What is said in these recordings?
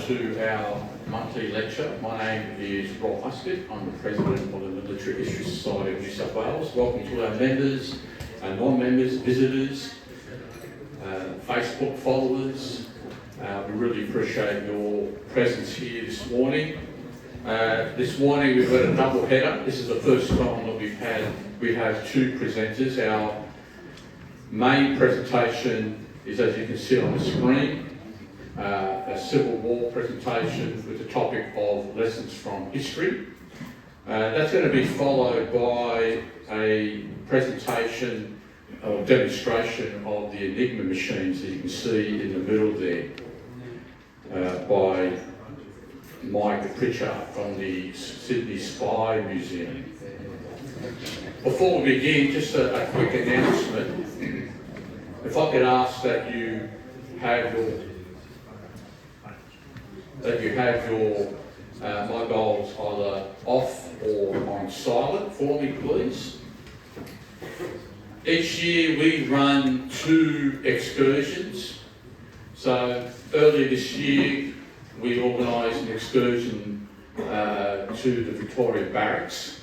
to our monthly lecture. My name is Rob Huskett. I'm the President of the Military History Society of New South Wales. Welcome to our members, our non-members, visitors, Facebook followers. We really appreciate your presence here this morning. This morning we've got a double header. This is the first time that we have two presenters. Our main presentation is, as you can see on the screen, a Civil War presentation with the topic of lessons from history. That's going to be followed by a presentation or demonstration of the Enigma machines that you can see in the middle there by Mike Pritchard from the Sydney Spy Museum. Before we begin, just a quick announcement. If I could ask that you have your mobiles either off or on silent for me, please. Each year we run 2 excursions. So earlier this year we organised an excursion to the Victoria Barracks.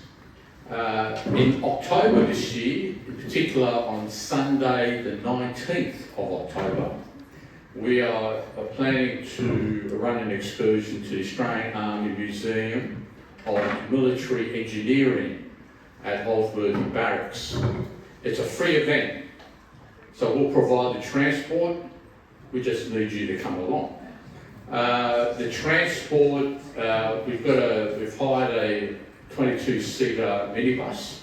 In October this year, in particular on Sunday the 19th of October, we are planning to run an excursion to the Australian Army Museum of Military Engineering at Holsworthy Barracks. It's a free event, so we'll provide the transport. We just need you to come along. The transport, we've hired a 22-seater minibus.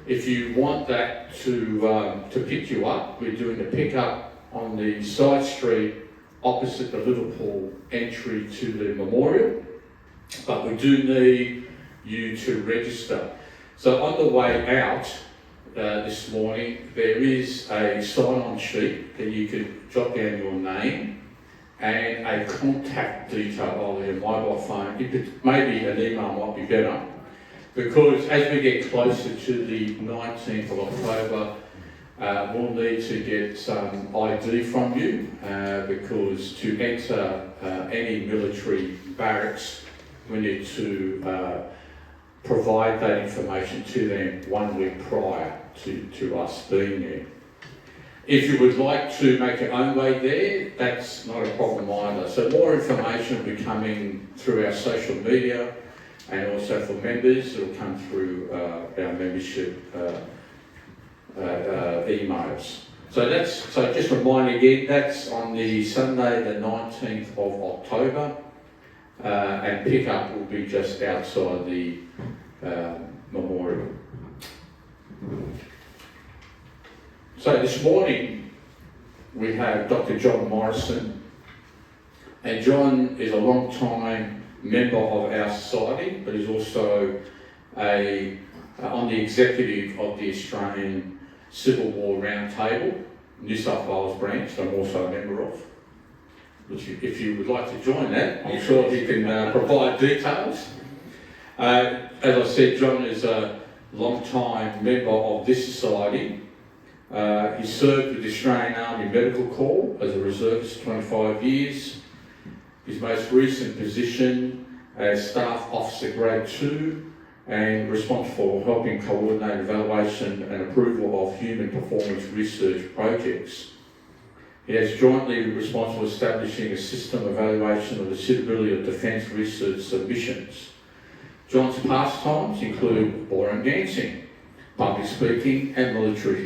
If you want that to pick you up, we're doing a pickup on the side street opposite the Liverpool entry to the memorial, but we do need you to register. So on the way out this morning, there is a sign-on sheet that you could jot down your name and a contact detail on your mobile phone. Maybe an email might be better, because as we get closer to the 19th of October, we'll need to get some ID from you, because to enter any military barracks, we need to provide that information to them 1 week prior to us being there. If you would like to make your own way there, that's not a problem either. So more information will be coming through our social media, and also for members, it will come through our membership emails. So just remind again, that's on the Sunday the 19th of October, and pickup will be just outside the memorial. So this morning we have Dr. John Morrison, and John is a long time member of our society, but is also on the executive of the Australian Civil War Roundtable, New South Wales branch, that I'm also a member of. Which, if you would like to join that, I'm sure he can provide details. As I said, John is a long-time member of this society. He served with the Australian Army Medical Corps as a reservist 25 years. His most recent position as Staff Officer Grade 2 and responsible for helping coordinate evaluation and approval of human performance research projects. He is jointly responsible for establishing a system evaluation of the suitability of defence research submissions. John's pastimes include ballroom dancing, public speaking and military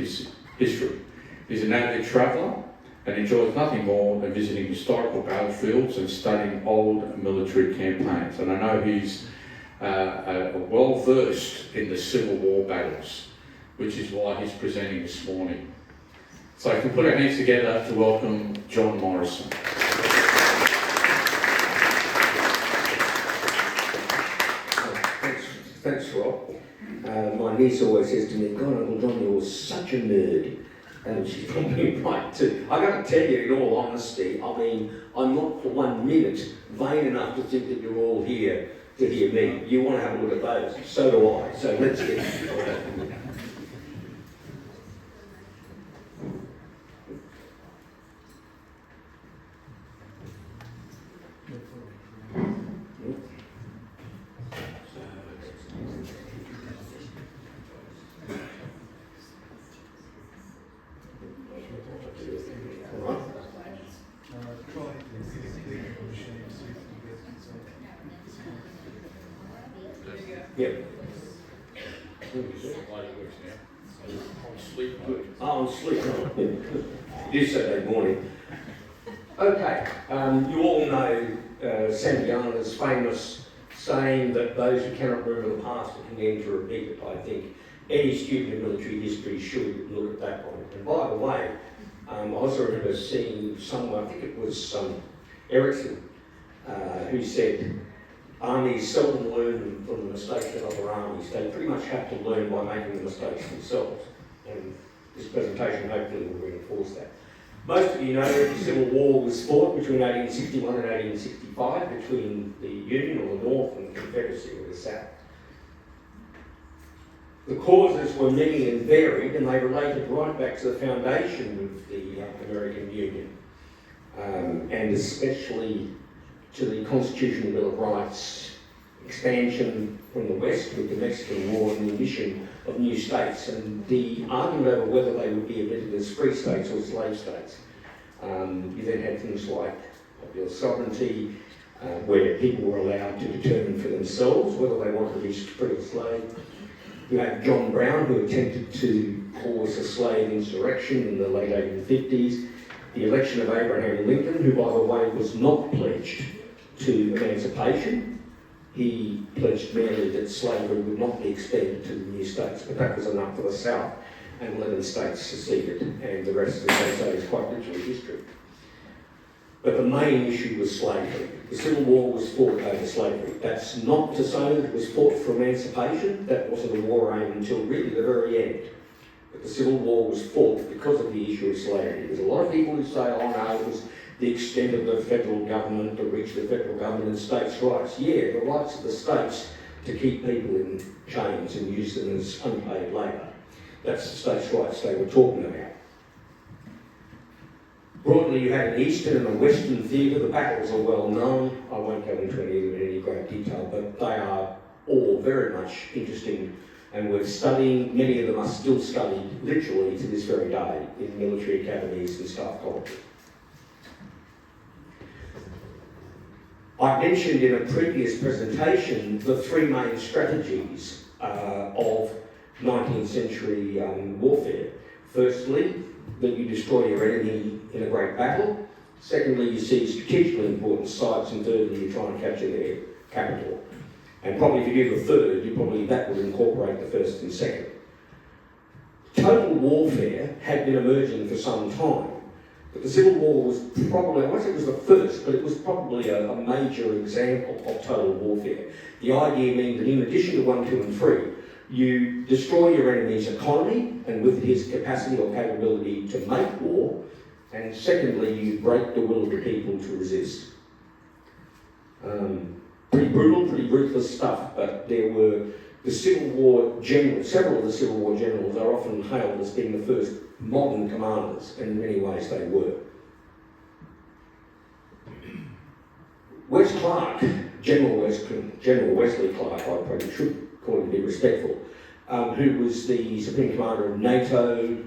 history. He's an avid traveller and enjoys nothing more than visiting historical battlefields and studying old military campaigns. And I know he's well versed in the Civil War battles, which is why he's presenting this morning. So I can put our hands together to welcome John Morrison. Thanks, Rob. My niece always says to me, God, Uncle John, you're such a nerd. And she's probably right too. I got to tell you, in all honesty, I mean, I'm not for 1 minute vain enough to think that you're all here to hear me. You want to have a look at those. So do I. So let's get it. Yep. Oh, on sleep. It is Saturday morning. Okay, you all know Santayana's famous saying that those who cannot remember the past are condemned to repeat it. I think any student of military history should look at that one. And by the way, I also remember seeing someone, I think it was Ericsson, who said, armies seldom learn from the mistakes of other armies. They pretty much have to learn by making the mistakes themselves. And this presentation hopefully will reinforce that. Most of you know that the Civil War was fought between 1861 and 1865 between the Union or the North and the Confederacy or the South. The causes were many and varied, and they related right back to the foundation of the American Union, and especially to the Constitutional Bill of Rights, expansion from the West with the Mexican War and the admission of new states, and the argument over whether they would be admitted as free states or slave states. You then had things like popular sovereignty, where people were allowed to determine for themselves whether they wanted to be free or slave. You had John Brown, who attempted to cause a slave insurrection in the late 1850s. The election of Abraham Lincoln, who, by the way, was not pledged to emancipation. He pledged merely that slavery would not be extended to the new states, but that was enough for the South, and 11 states seceded, and the rest, as they say, is quite literally history. But the main issue was slavery. The Civil War was fought over slavery. That's not to say that it was fought for emancipation. That wasn't a war aim until really the very end. But the Civil War was fought because of the issue of slavery. There's a lot of people who say, oh no, it was the extent of the federal government, the reach of the federal government and states' rights. Yeah, the rights of the states to keep people in chains and use them as unpaid labour. That's the states' rights they were talking about. Broadly, you had an eastern and a western theatre. The battles are well known. I won't go into any of them in any great detail, but they are all very much interesting and worth studying. Many of them are still studied literally to this very day in military academies and staff colleges. I mentioned in a previous presentation the three main strategies of 19th century warfare. Firstly, that you destroy your enemy in a great battle. Secondly, you seize strategically important sites. And thirdly, you try and capture their capital. And probably if you do the third, that would incorporate the first and second. Total warfare had been emerging for some time. But the Civil War was probably, I won't say it was the first, but it was probably a major example of total warfare. The idea being that in addition to 1, 2 and 3, you destroy your enemy's economy and with his capacity or capability to make war, and secondly, you break the will of the people to resist. Pretty brutal, pretty ruthless stuff, but there were the Civil War generals, several of the Civil War generals are often hailed as being the first modern commanders, and in many ways they were. Wes Clark, General Wesley Clark, I probably should call him to be respectful, who was the Supreme Commander of NATO,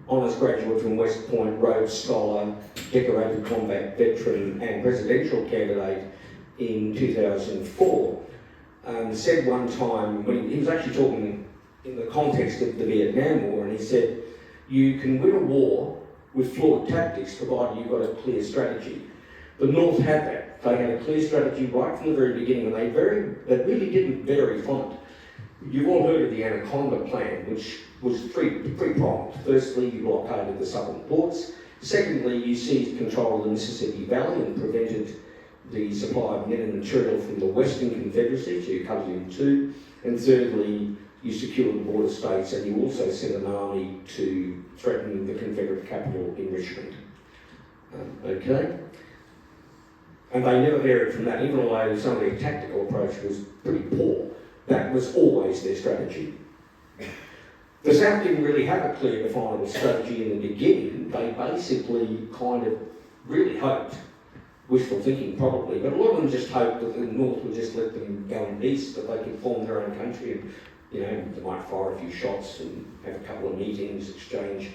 honours graduate from West Point, Rhodes Scholar, decorated combat veteran and presidential candidate in 2004, said one time, when he was actually talking in the context of the Vietnam War, and he said, you can win a war with flawed tactics provided you've got a clear strategy. The North had that. They had a clear strategy right from the very beginning, and they really didn't vary from it. You've all heard of the Anaconda Plan, which was three-pronged. Firstly, you blockaded the southern ports. Secondly, you seized control of the Mississippi Valley and prevented the supply of men and material from the Western Confederacy, so you cut it in two. And thirdly, you secured the border states, and you also sent an army to threaten the Confederate capital in Richmond. Okay? And they never varied from that, even though some of their tactical approach was pretty poor. That was always their strategy. The South didn't really have a clear, definable strategy in the beginning. They basically kind of really hoped, wishful thinking probably, but a lot of them just hoped that the North would just let them go in peace, that they could form their own country and, they might fire a few shots and have a couple of meetings, exchange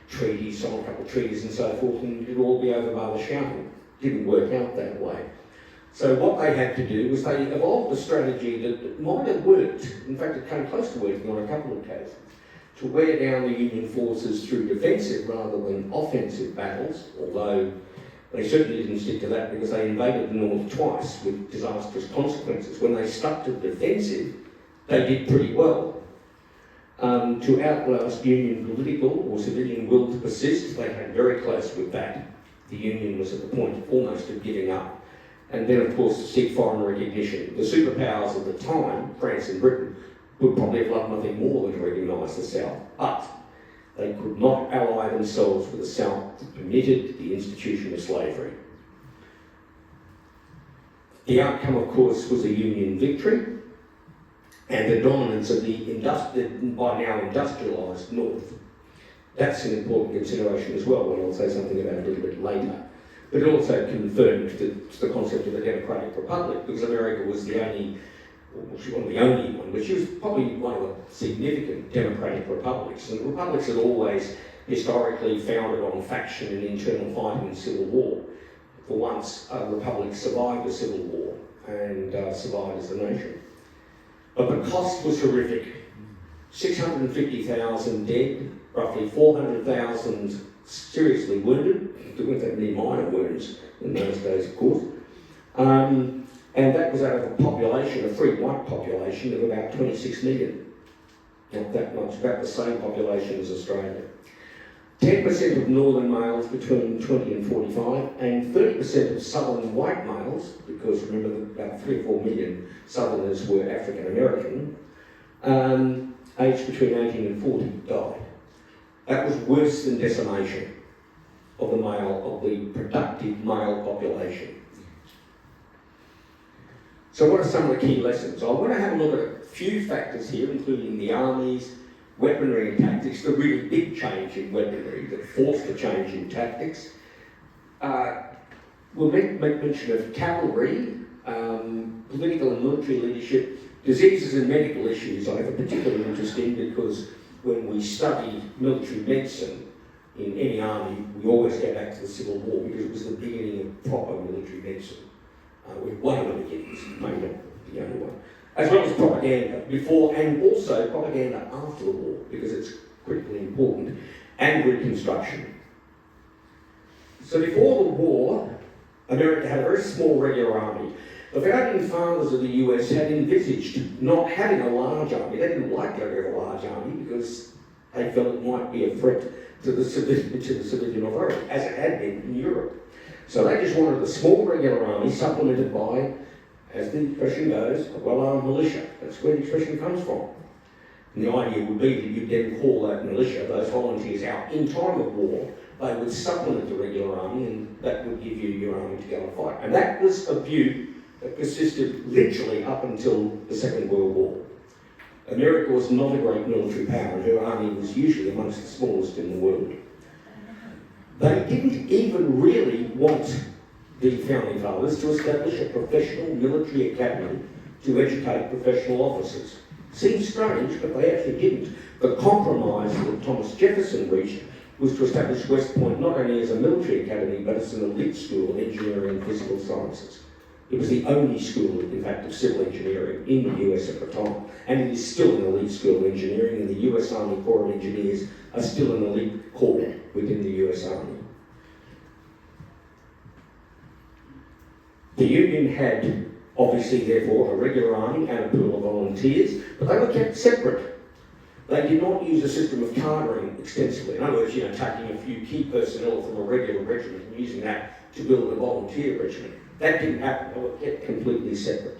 treaties, sign a couple of treaties and so forth, and it'd all be over by the shouting. Didn't work out that way. So what they had to do was they evolved a strategy that might have worked. In fact, it came close to working on a couple of occasions, to wear down the Union forces through defensive rather than offensive battles, although they certainly didn't stick to that because they invaded the North twice with disastrous consequences. When they stuck to the defensive, they did pretty well. To outlast Union political or civilian will to persist, they came very close with that. The Union was at the point almost of giving up. And then, of course, to seek foreign recognition. The superpowers of the time, France and Britain, would probably have loved nothing more than to recognise the South, but they could not ally themselves with the South that permitted the institution of slavery. The outcome, of course, was a Union victory and the dominance of the by now industrialised North. That's an important consideration as well, and I'll say something about it a little bit later. But it also confirmed the concept of a democratic republic, because America was the only, well, she wasn't the only one, but she was probably one of the significant democratic republics. And republics had always historically founded on faction and internal fighting and civil war. For once, a republic survived a civil war and survived as a nation. But the cost was horrific. 650,000 dead, roughly 400,000 seriously wounded. There weren't that many minor wounds in those days, of course. And that was out of a population, a free white population of about 26 million. Not that much, about the same population as Australia. 10% of northern males between 20 and 45, and 30% of southern white males, because remember that about 3 or 4 million southerners were African American, aged between 18 and 40 died. That was worse than decimation of the productive male population. So what are some of the key lessons? I want to have a look at a few factors here, including the armies, weaponry and tactics, the really big change in weaponry that forced a change in tactics. We'll make mention of cavalry, political and military leadership, diseases and medical issues I have a particular interest in, because when we study military medicine in any army, we always go back to the Civil War because it was the beginning of proper military medicine. With one of the beginnings, maybe not the only one. As well as propaganda before and also propaganda after the war, because it's critically important, and Reconstruction. So before the war, America had a very small regular army. The founding fathers of the US had envisaged not having a large army. They didn't like to have a large army because they felt it might be a threat to the civilian authority, as it had been in Europe. So they just wanted a small regular army supplemented by, as the expression goes, a well-armed militia. That's where the expression comes from. And the idea would be that you'd then call that militia, those volunteers out in time of war. They would supplement the regular army, and that would give you your army to go and fight. And that was a view that persisted literally up until the Second World War. America was not a great military power, and her army was usually amongst the smallest in the world. They didn't even really want the founding fathers to establish a professional military academy to educate professional officers. Seems strange, but they actually didn't. The compromise that Thomas Jefferson reached was to establish West Point not only as a military academy, but as an elite school of engineering and physical sciences. It was the only school, in fact, of civil engineering in the US at the time, and it is still an elite school of engineering, and the US Army Corps of Engineers are still an elite corps within the US Army. The Union had, obviously, therefore, a regular army and a pool of volunteers, but they were kept separate. They did not use a system of cadring extensively. In other words, taking a few key personnel from a regular regiment and using that to build a volunteer regiment. That didn't happen. They were kept completely separate.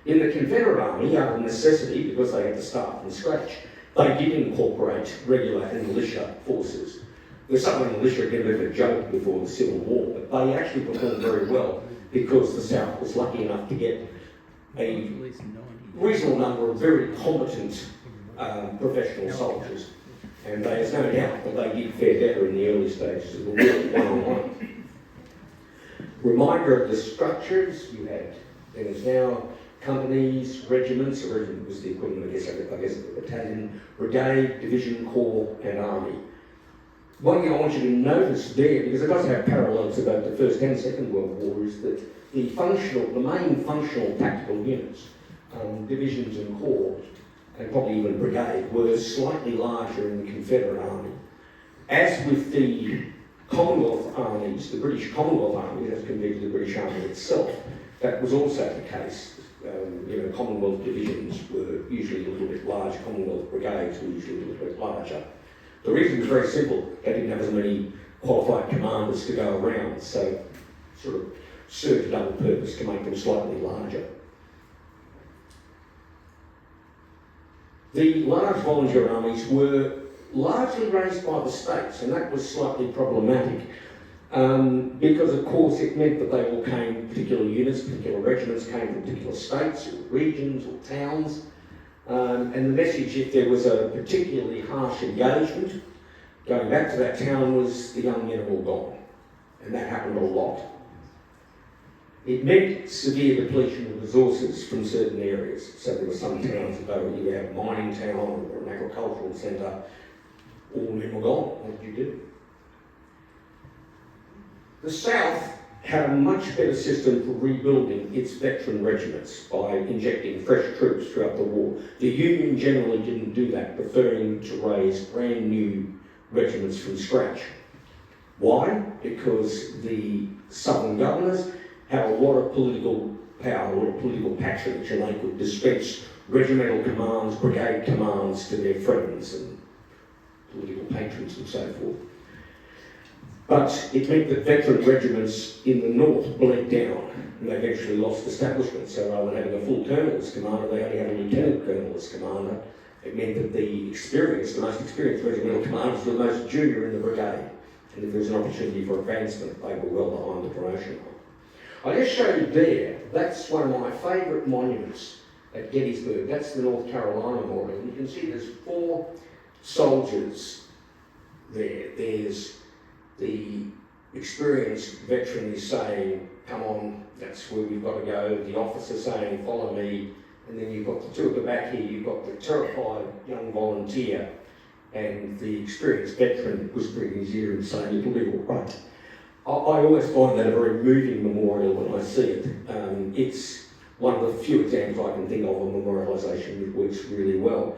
In the Confederate Army, out of necessity, because they had to start from scratch, they did incorporate regular and militia forces. The Southern militia had been a bit of a joke before the Civil War, but they actually performed very well because the South was lucky enough to get a reasonable number of very competent professional soldiers. And there's no doubt that they did fare better in the early stages of the war, one-on-one. Reminder of the structures you had. There's now companies, regiments. A regiment was the equivalent, I guess, of a battalion, brigade, division, corps, and army. One thing I want you to notice there, because it does have parallels about the First and Second World War, is that the main functional tactical units, divisions and corps, and probably even brigade, were slightly larger in the Confederate Army. As with the Commonwealth armies, the British Commonwealth Army, as compared to the British Army itself, that was also the case. Commonwealth divisions were usually a little bit larger, Commonwealth brigades were usually a little bit larger. The reason was very simple. They didn't have as many qualified commanders to go around, so sort of served a double purpose to make them slightly larger. The large volunteer armies were largely raised by the states, and that was slightly problematic because, of course, it meant that they all came, particular units, particular regiments came from particular states or regions or towns. And the message, if there was a particularly harsh engagement, going back to that town was the young men are all gone. And that happened a lot. It meant severe depletion of resources from certain areas. So there were some towns that they would either have a mining town or an agricultural centre. All men were gone. What did you do? The South had a much better system for rebuilding its veteran regiments by injecting fresh troops throughout the war. The Union generally didn't do that, preferring to raise brand new regiments from scratch. Why? Because the Southern governors had a lot of political power, a lot of political patronage, and they could dispense regimental commands, brigade commands to their friends and political patrons and so forth. But it meant that veteran regiments in the north bled down and they eventually lost establishment. So rather than having a full colonel as commander, they only had a lieutenant colonel as commander. It meant that the most experienced regimental commanders were the most junior in the brigade. And if there was an opportunity for advancement, they were well behind the promotion line. I just showed you there, that's one of my favourite monuments at Gettysburg. That's the North Carolina Memorial. You can see there's 4 soldiers there. There's the experienced veteran is saying, come on, that's where we've got to go. The officer saying, follow me. And then you've got the 2 at the back here. You've got the terrified young volunteer and the experienced veteran whispering in his ear and saying, it'll be all right. I always find that a very moving memorial when I see it. It's one of the few examples I can think of memorialisation that works really well.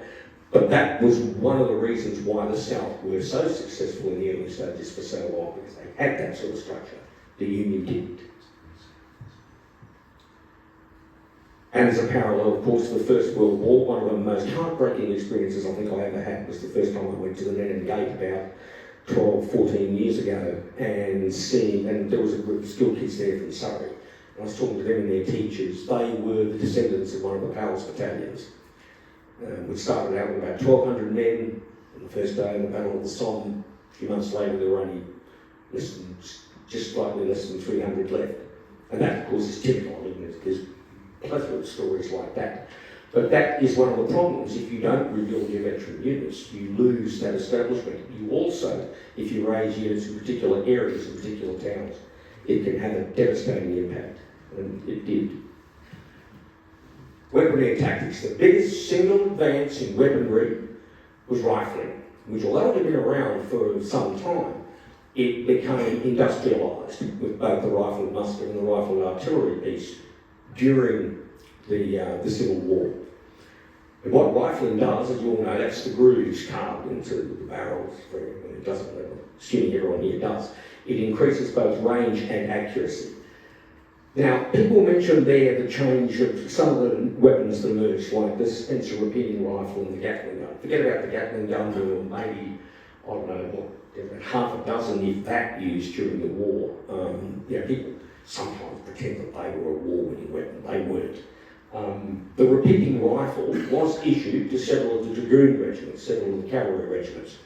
But that was one of the reasons why the South were so successful in the early stages for so long, because they had that sort of structure. The Union didn't. And as a parallel, of course, to the First World War, one of the most heartbreaking experiences I think I ever had was the first time I went to the Nennen Gate about 12, 14 years ago, and there was a group of school kids there from Surrey. And I was talking to them and their teachers. They were the descendants of one of the Powell's battalions. We started out with about 1,200 men on the first day of the Battle of the Somme. A few months later, there were only just slightly less than 300 left. And that, of course, is typical. I mean, there's plethora of stories like that. But that is one of the problems. If you don't rebuild your veteran units, you lose that establishment. You also, if you raise units in particular areas, in particular towns, it can have a devastating impact. And it did. Weaponry and tactics. The biggest single advance in weaponry was rifling, which although it had been around for some time, it became industrialised with both the rifled musket and the rifled artillery piece during the Civil War. And what rifling does, as you all know, that's the grooves carved into the barrels. It doesn't, assuming everyone here does. It increases both range and accuracy. Now, people mentioned there the change of some of the weapons that emerged, like the Spencer repeating rifle and the Gatling gun. Forget about the Gatling gun, there were maybe, I don't know, half a dozen, if that, used during the war. People sometimes pretend that they were a war-winning weapon. They weren't. The repeating rifle was issued to several of the dragoon regiments, several of the cavalry regiments.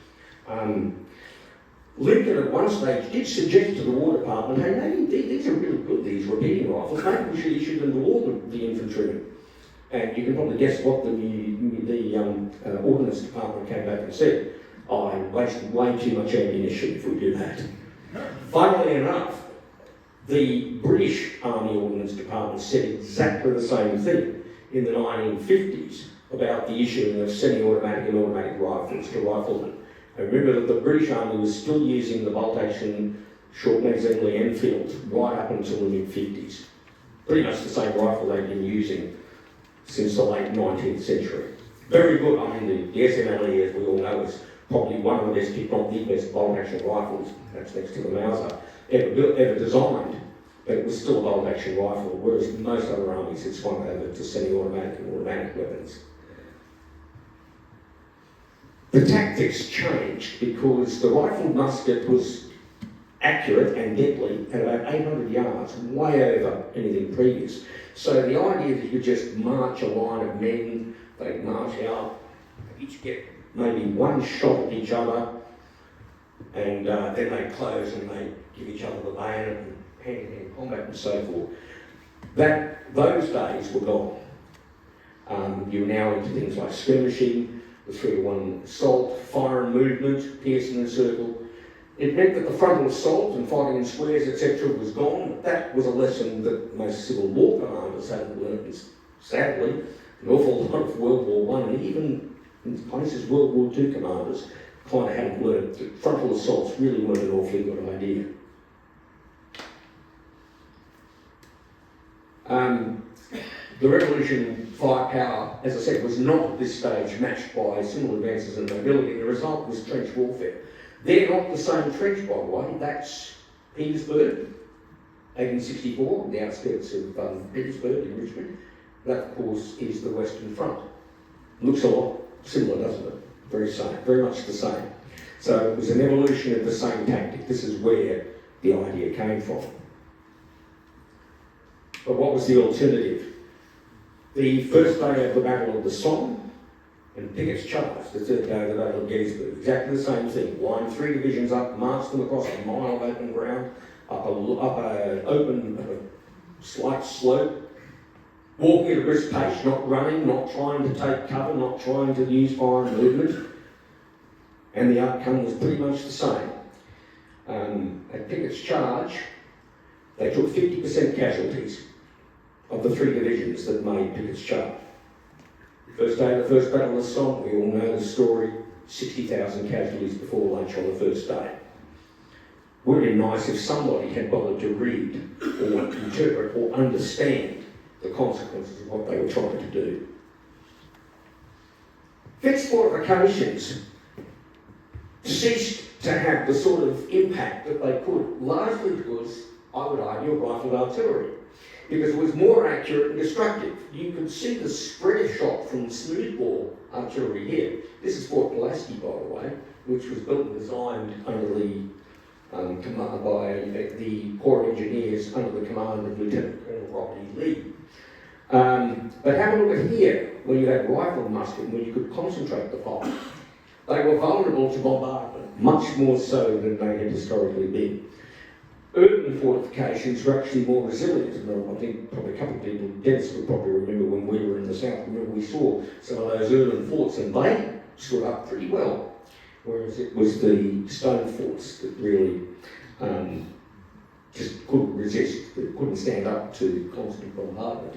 Lincoln at one stage did suggest to the War Department, hey, maybe these are really good, these repeating rifles, maybe we should issue them to all the infantrymen. And you can probably guess what the Ordnance Department came back and said. I'm wasting way too much ammunition if we do that. Funnily enough, The British Army Ordnance Department said exactly the same thing in the 1950s about the issuing of semi-automatic and automatic rifles to riflemen. And remember that the British Army was still using the bolt-action short magazine Lee Enfield right up until the mid-50s. Pretty much the same rifle they've been using since the late 19th century. Very good. I mean, the SMLE, as we all know, is probably one of the best, if not the best, bolt-action rifles, that's next to the Mauser, ever designed. But it was still a bolt-action rifle, whereas most other armies had swung over to semi-automatic and automatic weapons. The tactics changed because the rifled musket was accurate and deadly at about 800 yards, way over anything previous. So the idea that you just march a line of men, they march out, each get maybe one shot at each other, and then they close and they give each other the bayonet and hand-to-hand combat and so forth. Those days were gone. You're now into things like skirmishing, the 3-to-1 assault, fire and movement, piercing and circle. It meant that the frontal assault and fighting in squares, etc. was gone. That was a lesson that most Civil War commanders hadn't learned. Sadly, an awful lot of World War I and even in places World War II commanders kind of hadn't learned that frontal assaults really weren't an awfully good idea. The revolution firepower, as I said, was not at this stage matched by similar advances in mobility. The result was trench warfare. They're not the same trench, by the way. That's Petersburg, 1864, the outskirts of Petersburg in Richmond. That, of course, is the Western Front. Looks a lot similar, doesn't it? Very much the same. So it was an evolution of the same tactic. This is where the idea came from. But what was the alternative? The first day of the Battle of the Somme, and Pickett's charge, the third day of the Battle of Gettysburg, exactly the same thing. Line 3 divisions up, march them across a mile of open ground, up an open, slight slope, walking at a brisk pace, not running, not trying to take cover, not trying to use fire and movement. And the outcome was pretty much the same. At Pickett's charge, they took 50% casualties of the 3 divisions that made Pickett's charge. First day of the first Battle of the Somme, we all know the story, 60,000 casualties before lunch on the first day. Would have been nice if somebody had bothered to read or interpret or understand the consequences of what they were trying to do. Fixed fortifications ceased to have the sort of impact that they could, largely because, I would argue, of rifled artillery, because it was more accurate and destructive. You could see the spread shot from smoothbore artillery here. This is Fort Pulaski, by the way, which was built and designed under the command by the Corps of Engineers under the command of Lieutenant Colonel Robert E. Lee. But have a look at here, where you had rifle musket, where you could concentrate the fire. They were vulnerable to bombardment, much more so than they had historically been. Urban fortifications were actually more resilient, and I think probably a couple of people, Dennis would probably remember when we were in the south, remember we saw some of those urban forts and they stood up pretty well, whereas it was the stone forts that really just couldn't resist, that couldn't stand up to constant bombardment.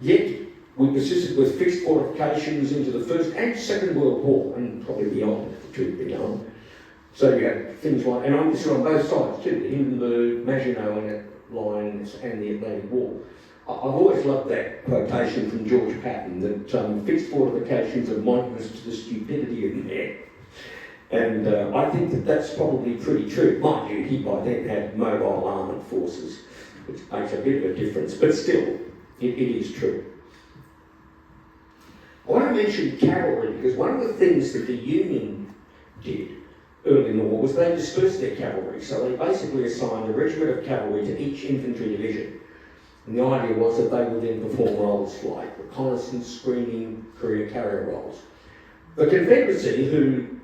Yet we persisted with fixed fortifications into the First and Second World War, and probably beyond, if the truth be known. So you had things like, and this is on both sides too, the Hindenburg, Maginot lines and the Atlantic Wall. I've always loved that quotation from George Patton, that fixed fortifications are monumental to the stupidity of man. And I think that that's probably pretty true. Mind you, he by then had mobile armoured forces, which makes a bit of a difference, but still, it is true. I want to mention cavalry because one of the things that the Union did early in the war was they dispersed their cavalry. So they basically assigned a regiment of cavalry to each infantry division. And the idea was that they would then perform roles like reconnaissance, screening, courier carrier roles. The Confederacy, who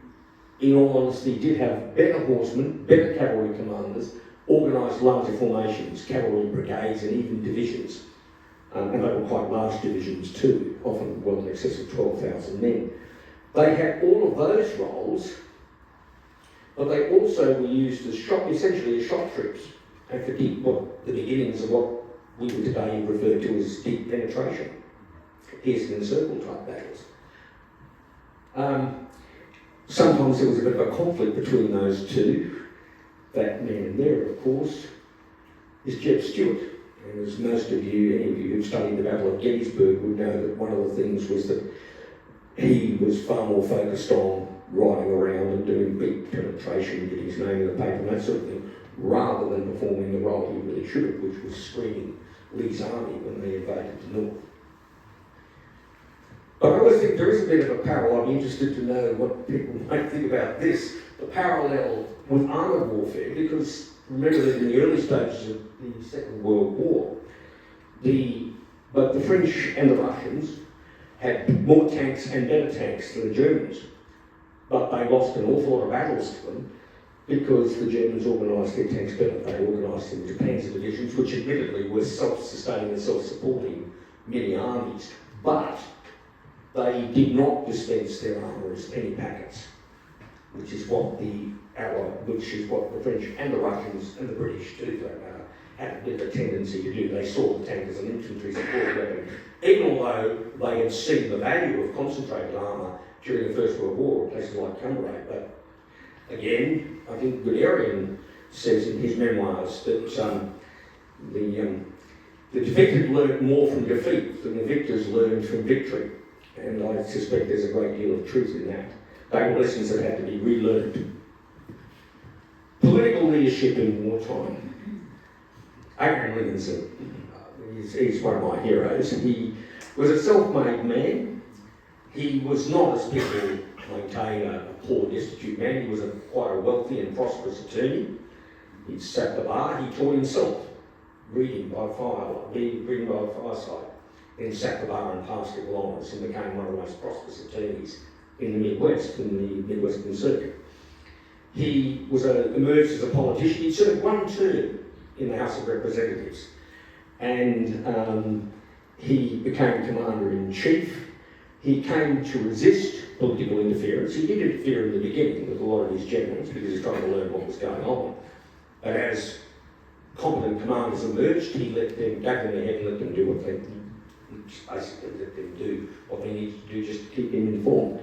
in all honesty did have better horsemen, better cavalry commanders, organised larger formations, cavalry brigades and even divisions. And they were quite large divisions too, often well in excess of 12,000 men. They had all of those roles, but they also were used as essentially as shock troops and for what the beginnings of what we would today refer to as deep penetration, piercing and circle type battles. Sometimes there was a bit of a conflict between those two. That man in there, of course, is Jeb Stuart. And as most of you, any of you who've studied the Battle of Gettysburg would know that one of the things was that he was far more focused on riding around and doing beat penetration, getting his name in the paper and that sort of thing, rather than performing the role he really should have, which was screening Lee's army when they invaded the north. But I always think there is a bit of a parallel. I'd be interested to know what people might think about this, the parallel with armoured warfare, because remember that in the early stages of the Second World War, both the French and the Russians had more tanks and better tanks than the Germans, but they lost an awful lot of battles to them because the Germans organised their tanks better. They organised them into panzer divisions, which admittedly were self-sustaining and self-supporting mini armies, but they did not dispense their armour as penny packets, which is what the French and the Russians and the British too, for that matter, had a bit of a tendency to do. They saw the tank as an infantry support weapon, even although they had seen the value of concentrated armour during the First World War in places like Cambrai. But again, I think Guderian says in his memoirs that the defeated learned more from defeat than the victors learned from victory. And I suspect there's a great deal of truth in that. They were lessons that had to be relearned. Political leadership in wartime. Abraham Lincoln, he's one of my heroes. He was a self-made man. He was not, as people maintain, a poor, destitute man. He was quite a wealthy and prosperous attorney. He sat the bar. He taught himself reading by the fireside. Then sat the bar and passed it with honours and became one of the most prosperous attorneys in the Midwest, in the Midwestern Circuit. He emerged as a politician. He served one term in the House of Representatives, and he became Commander-in-Chief. He came to resist political interference. He did interfere in the beginning with a lot of his generals because he was trying to learn what was going on. But as competent commanders emerged, he gave them their head and let them do what they basically let them do what they needed to do just to keep him informed.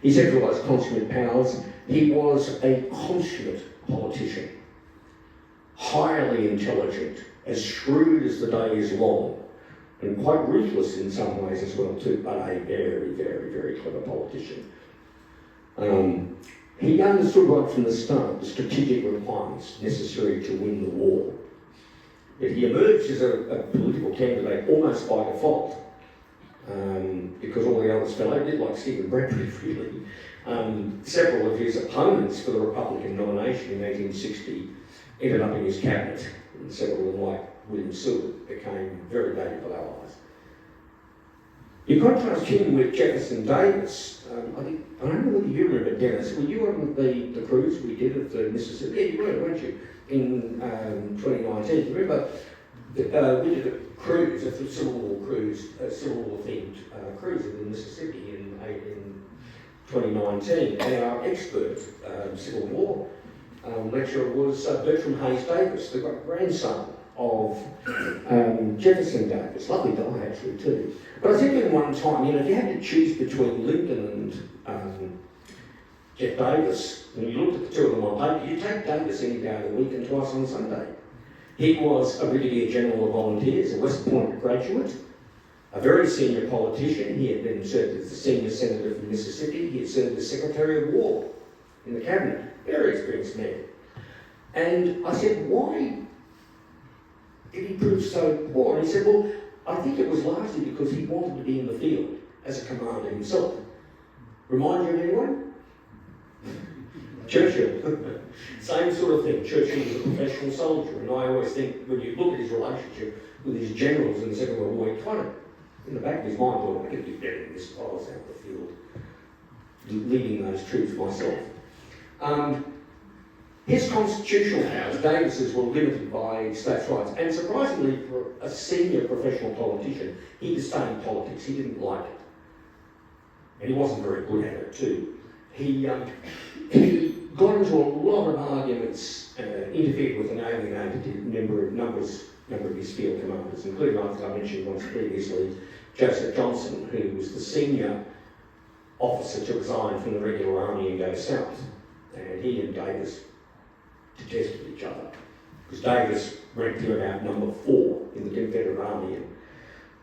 He centralised consummate powers. He was a consummate politician, highly intelligent, as shrewd as the day is long, and quite ruthless in some ways as well too, but a very, very, very clever politician. He understood right from the start the strategic requirements necessary to win the war. But he emerged as a political candidate almost by default, because all the others fell out, a bit like Stephen Bradbury really. Several of his opponents for the Republican nomination in 1860 ended up in his cabinet, and several of them, like William Seward, became very valuable allies. You contrast him with Jefferson Davis. I don't know whether you remember, Dennis. Were you on the cruise we did at the Mississippi? Yeah, you were, weren't you? In 2019. You remember we did a cruise, a Civil War cruise, a Civil War themed cruise in the Mississippi in 2019. And our expert Civil War lecturer was Bertram Hayes Davis, the grandson of Jefferson Davis. Lovely guy actually too. But I said to him one time, if you had to choose between Lincoln and Jeff Davis, when you looked at the two of them on paper, you'd take Davis any day of the week and twice on Sunday. He was a Brigadier General of Volunteers, a West Point graduate, a very senior politician. He had been served as the senior senator from Mississippi. He had served as Secretary of War in the cabinet. Very experienced man. And I said, why did he prove so poor? And he said, well, I think it was largely because he wanted to be in the field as a commander himself. Remind you of anyone? Churchill. Same sort of thing. Churchill was a professional soldier, and I always think when you look at his relationship with his generals in the Second World War, he kind of, in the back of his mind, thought, I could do better than this if I was out in the field, leading those troops myself. His constitutional powers, Davis's, were limited by states' rights, and surprisingly for a senior professional politician, he disdained politics. He didn't like it, and he wasn't very good at it too. He got into a lot of arguments, interfered with and alienated numbers number of his field commanders, including, I think I mentioned once previously, Joseph Johnson, who was the senior officer to resign from the regular army and go south. And he and Davis detested each other, because Davis ranked him about number 4 in the Confederate army,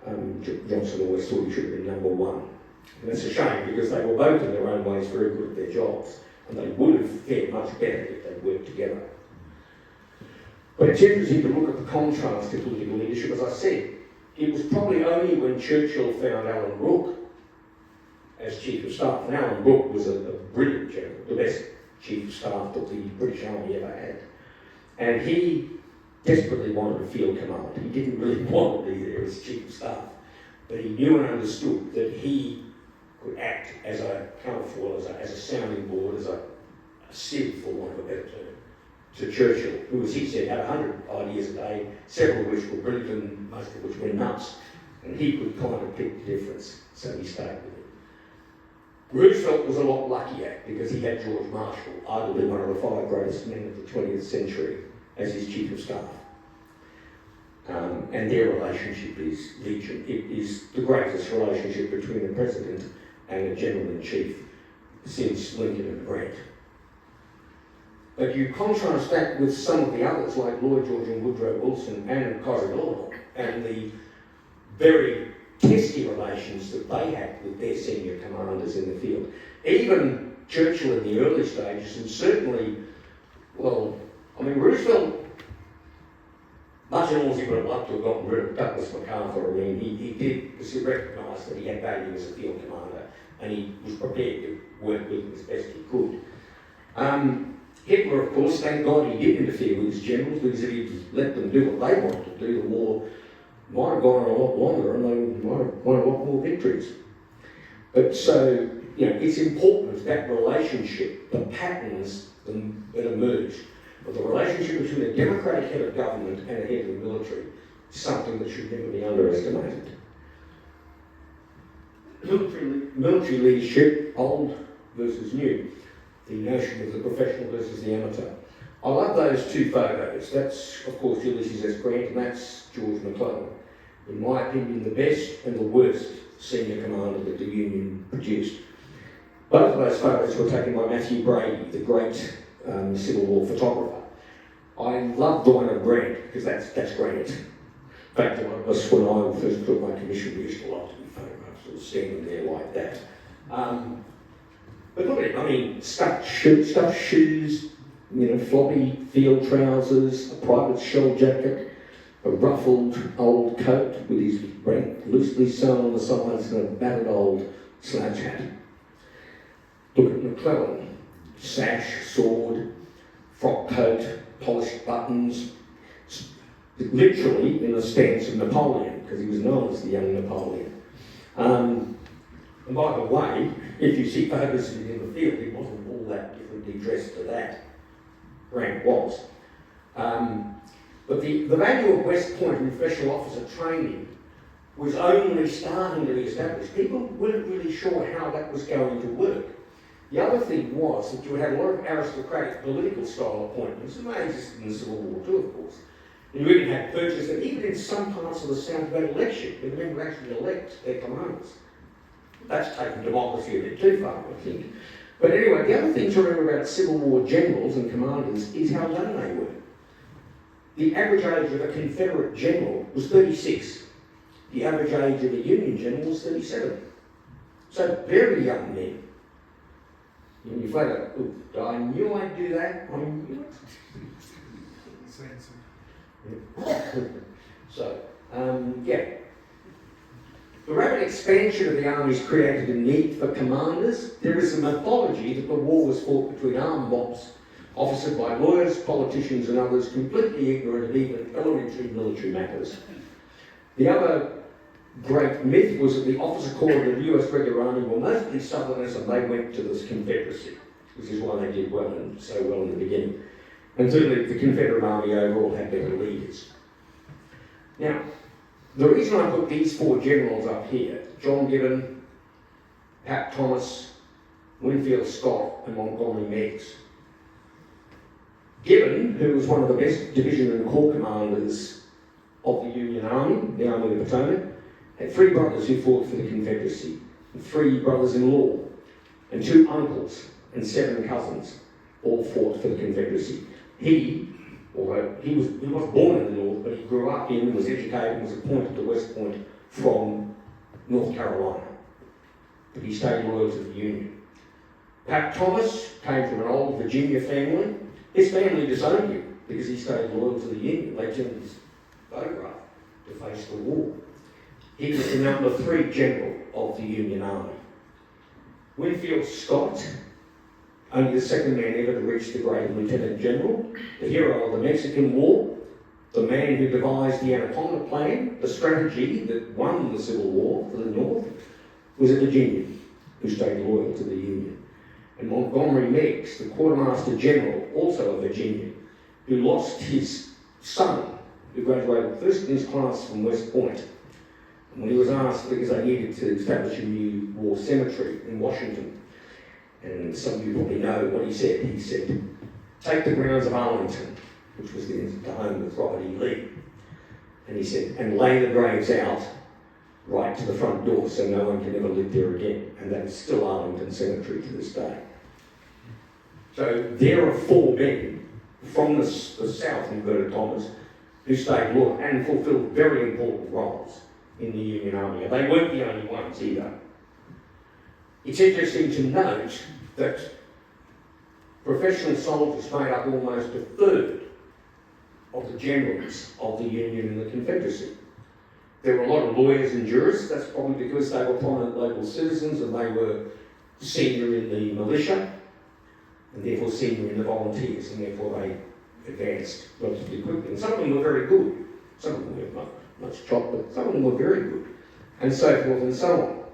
and Johnson always thought he should have been number 1. And that's a shame, because they were both in their own ways very good at their jobs, and they would have fared much better if they'd worked together. But it's interesting to look at the contrast in political leadership. As I said, it was probably only when Churchill found Alan Brooke as Chief of Staff, and Alan Brooke was a brilliant general, the best Chief of Staff that the British Army ever had. And he desperately wanted a field command. He didn't really want to be there as Chief of Staff, but he knew and understood that he could act as a counterfoil, as a sounding board, as a sieve, for want of a better term, to Churchill, who, as he said, had 100 ideas a day, several of which were brilliant and most of which were nuts, and he could kind of pick the difference, so he stayed with it. Roosevelt was a lot luckier, because he had George Marshall, arguably one of the 5 greatest men of the 20th century, as his Chief of Staff. And their relationship is legion. It is the greatest relationship between a president and a general-in-chief since Lincoln and Grant. But you contrast that with some of the others, like Lloyd George and Woodrow Wilson and Corridor, and the very testy relations that they had with their senior commanders in the field. Even Churchill in the early stages, and certainly, well, I mean, Roosevelt, much in all he would have liked to have gotten rid of Douglas MacArthur. I mean, he did, because he recognised that he had value as a field commander, and he was prepared to work with him as best he could. Hitler, of course, thank God he did interfere with his generals, because if he'd let them do what they wanted to do, the war might have gone on a lot longer, and they might have won a lot more victories. But so, you know, it's important that relationship, the patterns that emerge, but the relationship between a democratic head of government and a head of the military is something that should never be underestimated. Military leadership, old versus new, the notion of the professional versus the amateur. I love those 2 photos. That's, of course, Ulysses S. Grant, and that's George McClellan. In my opinion, the best and the worst senior commander that the Union produced. Both of those photos were taken by Matthew Brady, the great Civil War photographer. I love the one of Grant, because that's Grant. In fact, a lot of us, when I first took my commission, we used to love to be photographed, sort of standing there like that. But look at it, I mean, stuffed shoes, you know, floppy field trousers, a private shell jacket, a ruffled old coat with his rank loosely sewn on the sides, and a battered old slouch hat. Look at McClellan, sash, sword, frock coat, polished buttons, literally in the stance of Napoleon, because he was known as the young Napoleon. And by the way, if you see photos of him in the field, he wasn't all that differently dressed to that. Grant was. But the value of West Point and professional officer training was only starting to be established. People weren't really sure how that was going to work. The other thing was that you had a lot of aristocratic political style appointments, and they existed in the Civil War too, of course. And you even had purchase, and even in some parts of the South, you had election, where the men would actually elect their commanders. That's taken democracy a bit too far, I think. But anyway, the other thing to remember about Civil War generals and commanders is how young they were. The average age of a Confederate general was 36. The average age of a Union general was 37. So very young men. And you flat out, I knew I'd do that, I knew it. So, yeah. The rapid expansion of the armies created a need for commanders. There is a mythology that the war was fought between armed mobs, officered by lawyers, politicians and others completely ignorant of even elementary military matters. The other great myth was that the officer corps of the US regular army were mostly Southerners, and they went to this Confederacy, which is why they did well and so well in the beginning. And certainly the Confederate army overall had better leaders. Now, the reason I put these 4 generals up here, John Gibbon, Pat Thomas, Winfield Scott and Montgomery Meigs. Gibbon, who was one of the best division and corps commanders of the Union Army, the Army of the Potomac, had 3 brothers who fought for the Confederacy, and 3 brothers-in-law, and 2 uncles and 7 cousins, all fought for the Confederacy. Although he was born in the North, but he grew up in, was educated, and was appointed to West Point from North Carolina. But he stayed loyal to the Union. Pat Thomas came from an old Virginia family. His family disowned him because he stayed loyal to the Union. They turned his photograph to face the war. He was the number 3 general of the Union Army. Winfield Scott, only the second man ever to reach the grade of Lieutenant General, the hero of the Mexican War, the man who devised the Anaconda Plan, the strategy that won the Civil War for the North, was a Virginian who stayed loyal to the Union. And Montgomery Meigs, the Quartermaster General, also a Virginian, who lost his son, who graduated first in his class from West Point. And when he was asked, because they needed to establish a new war cemetery in Washington, and some of you probably know what he said, take the grounds of Arlington, which was the home of Robert E. Lee, and he said, and lay the graves out right to the front door so no one can ever live there again. And that is still Arlington Cemetery to this day. So there are 4 men from the South, inverted commas, who stayed loyal and fulfilled very important roles in the Union Army. And they weren't the only ones either. It's interesting to note that professional soldiers made up almost a third of the generals of the Union and the Confederacy. There were a lot of lawyers and jurists. That's probably because they were prominent local citizens and they were senior in the militia and therefore senior in the volunteers, and therefore they advanced relatively quickly. And some of them were very good. Some of them were not much chop, but some of them were very good, and so forth and so on.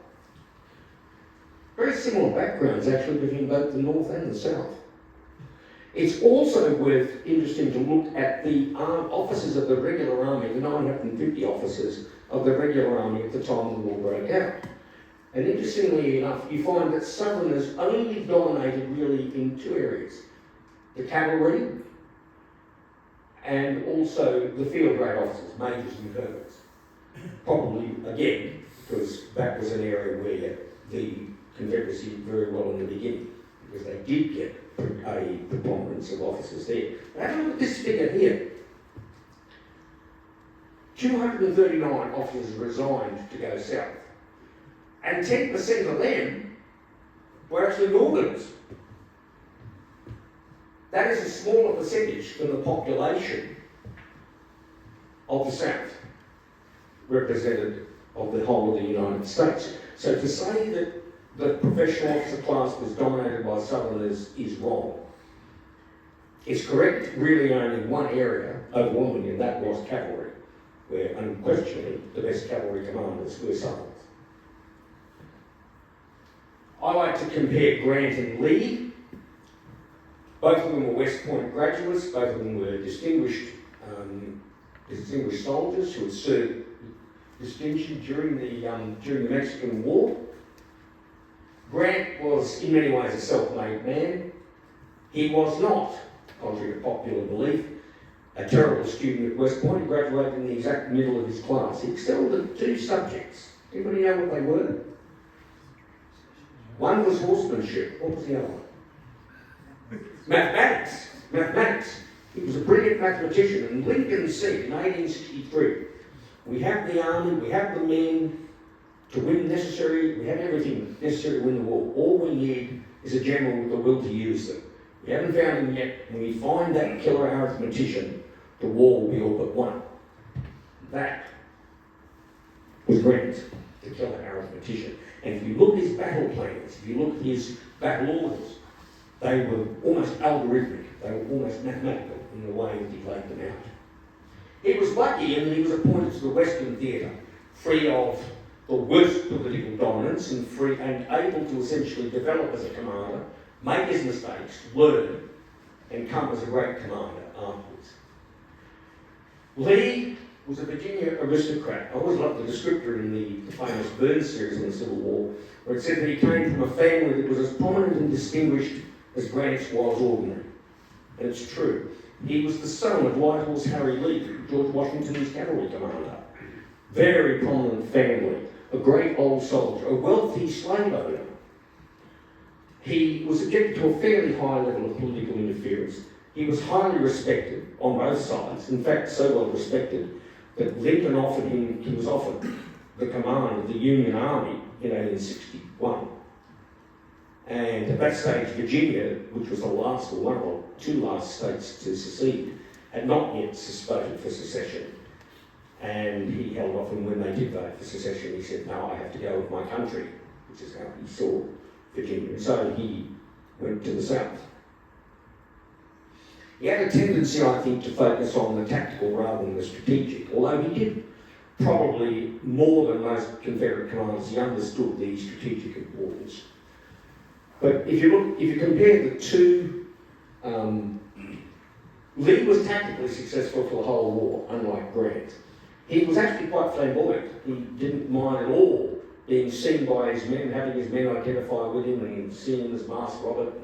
Very similar backgrounds actually between both the North and the South. It's also interesting to look at the officers of the regular army, the 950 officers of the regular army at the time the war broke out. And interestingly enough, you find that Southerners only dominated really in 2 areas: the cavalry and also the field grade officers, majors and colonels. Probably, again, because that was an area where the Confederacy did very well in the beginning, because they did get a preponderance of officers there. But have a look at this figure here. 239 officers resigned to go south, and 10% of them were actually Northerners. That is a smaller percentage than the population of the South represented of the whole of the United States. So to say that the professional officer class was dominated by Southerners is wrong. It's correct really only in one area, overwhelmingly, and that was cavalry, where unquestionably the best cavalry commanders were Southerners. I like to compare Grant and Lee. Both of them were West Point graduates, both of them were distinguished soldiers who had served distinction during the Mexican War. Grant was in many ways a self-made man. He was not, contrary to popular belief, a terrible student at West Point. He graduated in the exact middle of his class. He excelled at 2 subjects. Anybody know what they were? One was horsemanship. What was the other one? Mathematics. He was a brilliant mathematician, and Lincoln said in 1863, we have the army, we have the men to win we have everything necessary to win the war. All we need is a general with the will to use them. We haven't found him yet. When we find that killer arithmetician, the war will be all but won. That was Grant, the killer arithmetician. And if you look at his battle plans, if you look at his battle orders, they were almost algorithmic. They were almost mathematical in the way that he laid them out. He was lucky in that he was appointed to the Western Theatre, free of the worst political dominance and able to essentially develop as a commander, make his mistakes, learn, and come as a great commander afterwards. Lee was a Virginia aristocrat. I always loved the descriptor in the famous Burns series on the Civil War, where it said that he came from a family that was as prominent and distinguished as Grant's was ordinary. And it's true. He was the son of Light Horse Harry Lee, George Washington's cavalry commander. Very prominent family, a great old soldier, a wealthy slave owner. He was subjected to a fairly high level of political interference. He was highly respected on both sides, in fact so well respected that Lincoln he was offered the command of the Union Army in 1861. And at that stage, Virginia, which was the last or one of the two last states to secede, had not yet voted for secession. And he held off, and when they did vote for secession, he said, no, I have to go with my country, which is how he saw Virginia. And so he went to the south. He had a tendency, I think, to focus on the tactical rather than the strategic, although he did probably more than most Confederate commanders, he understood the strategic importance. But if you compare the two, Lee was tactically successful for the whole war, unlike Grant. He was actually quite flamboyant. He didn't mind at all being seen by his men, having his men identify with him and seeing him as Master Robert,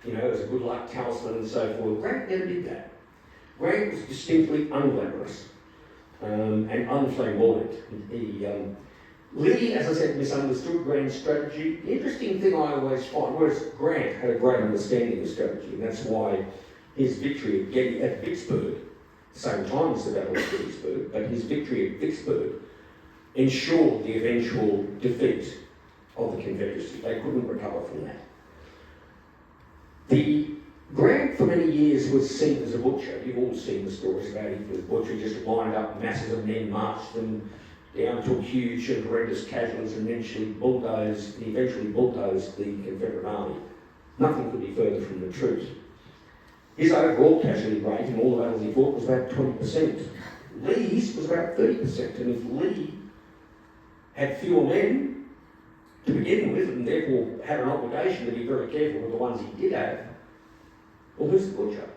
and, as a good luck talisman and so forth. Grant never did that. Grant was distinctly unglamorous and unflamboyant. Lee, as I said, misunderstood Grant's strategy. The interesting thing I always find, whereas Grant had a great understanding of strategy, and that's why his victory at Vicksburg, same time as the Battle of Gettysburg, but his victory at Vicksburg ensured the eventual defeat of the Confederacy. They couldn't recover from that. Grant, for many years, was seen as a butcher. You've all seen the stories about him as a butcher. He just lined up masses of men, marched them down to huge and horrendous casualties, and eventually bulldozed the Confederate army. Nothing could be further from the truth. His overall casualty rate in all the battles he fought was about 20%. Lee's was about 30%, and if Lee had fewer men to begin with, and therefore had an obligation to be very careful with the ones he did have, well, who's the butcher?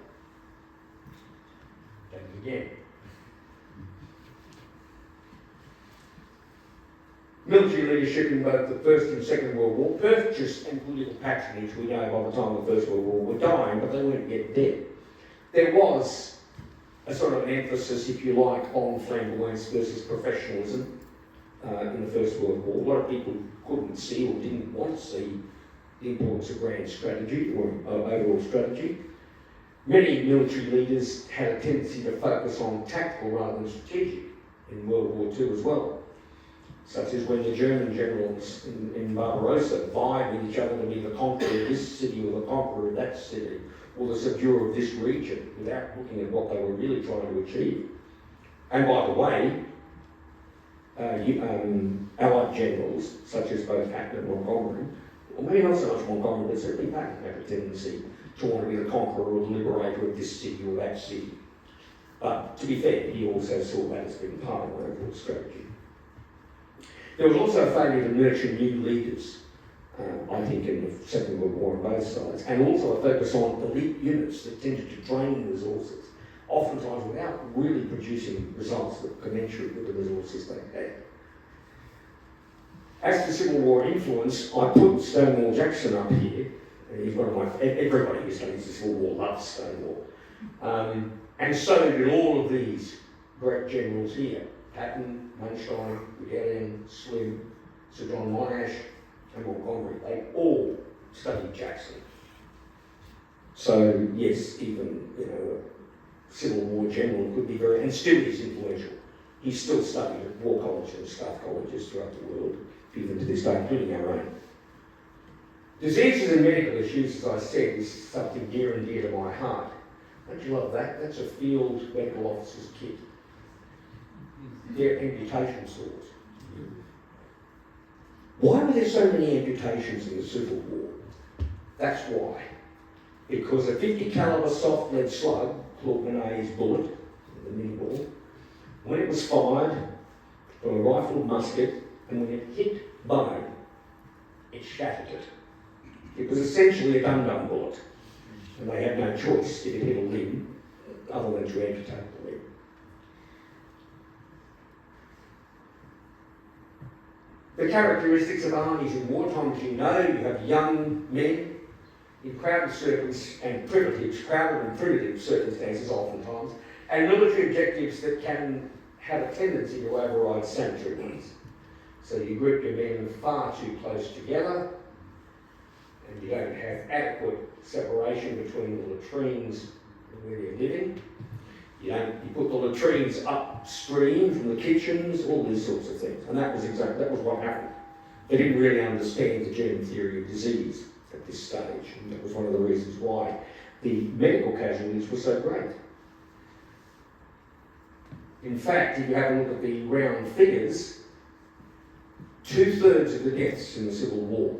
Take it again. Military leadership in both the First and Second World War, purchase and political patronage, we know by the time of the First World War, were dying, but they weren't yet dead. There was a sort of an emphasis, if you like, on flamboyance versus professionalism in the First World War. A lot of people couldn't see or didn't want to see the importance of grand strategy or overall strategy. Many military leaders had a tendency to focus on tactical rather than strategic in World War II as well, such as when the German generals in Barbarossa vied with each other to be the conqueror of this city or the conqueror of that city, or the subduer of this region, without looking at what they were really trying to achieve. And by the way, Allied generals, such as both Patton and Montgomery, or maybe not so much Montgomery, but certainly Patton had a tendency to want to be the conqueror or the liberator of this city or that city. But to be fair, he also saw that as being part of an overall strategy. There was also a failure to nurture new leaders, I think, in the Second World War on both sides, and also a focus on elite units that tended to drain resources, oftentimes without really producing results that were commensurate with the resources they had. As to Civil War influence, I put Stonewall Jackson up here. He's one of my, everybody who studies the Civil War loves Stonewall. And so did all of these great generals here. Patton, Manstein, Guderian, Slim, Sir John Monash, and Montgomery. They all studied Jackson. So yes, even a Civil War general could be very, and still is influential. He's still studied at war colleges and staff colleges throughout the world, even to this day, including our own. Diseases and medical issues, as I said, is something dear and dear to my heart. Don't you love that? That's a field medical officer's kit. They're amputation saws. Why were there so many amputations in the Civil War? That's why. Because a 50 caliber soft lead slug, Claude Monet's bullet, the mini ball, when it was fired from a rifled musket, and when it hit bone, it shattered it. It was essentially a dum-dum bullet, and they had no choice if it hit a limb other than to amputate the limb. The characteristics of armies in wartime, as you know, you have young men in crowded and primitive circumstances oftentimes, and military objectives that can have a tendency to override sanitary ones. So you group your men far too close together, and you don't have adequate separation between the latrines and where they're living. You put the latrines upstream from the kitchens, all these sorts of things. And that was what happened. They didn't really understand the germ theory of disease at this stage, and that was one of the reasons why the medical casualties were so great. In fact, if you have a look at the round figures, 2/3 of the deaths in the Civil War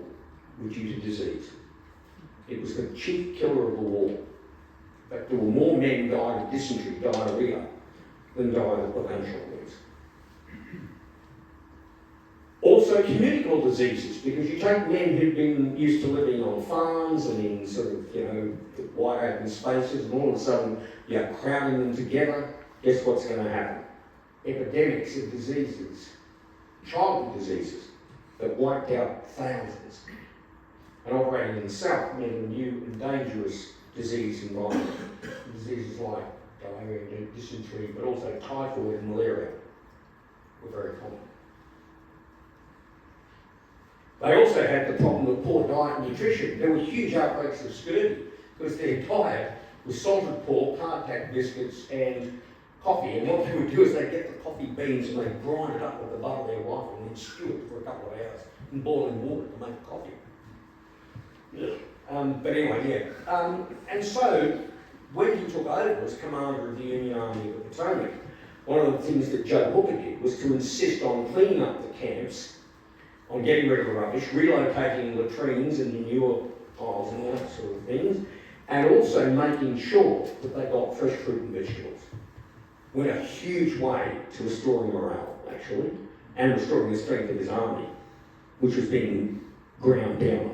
were due to disease. It was the chief killer of the war. But there were more men died of dysentery, diarrhoea, than died of gunshot wounds. Also communicable diseases, because you take men who've been used to living on farms and in sort of, wide open spaces, and all of a sudden you're crowding them together, guess what's going to happen? Epidemics of diseases, childhood diseases, that wiped out thousands. And operating in the south meant a new and dangerous disease environment. Diseases like diarrhoea and dysentery, but also typhoid and malaria were very common. They also had the problem of poor diet and nutrition. There were huge outbreaks of scurvy because their diet was salted pork, hardtack biscuits, and coffee. And what they would do is they'd get the coffee beans and they'd grind it up with the butt of their rifle and then stew it for a couple of hours in boiling water to make coffee. But anyway, and so when he took over as commander of the Union Army of the Potomac, one of the things that Joe Hooker did was to insist on cleaning up the camps, on getting rid of the rubbish, relocating latrines and manure piles and all that sort of things, and also making sure that they got fresh fruit and vegetables. Went a huge way to restoring morale, actually, and restoring the strength of his army, which was being ground down.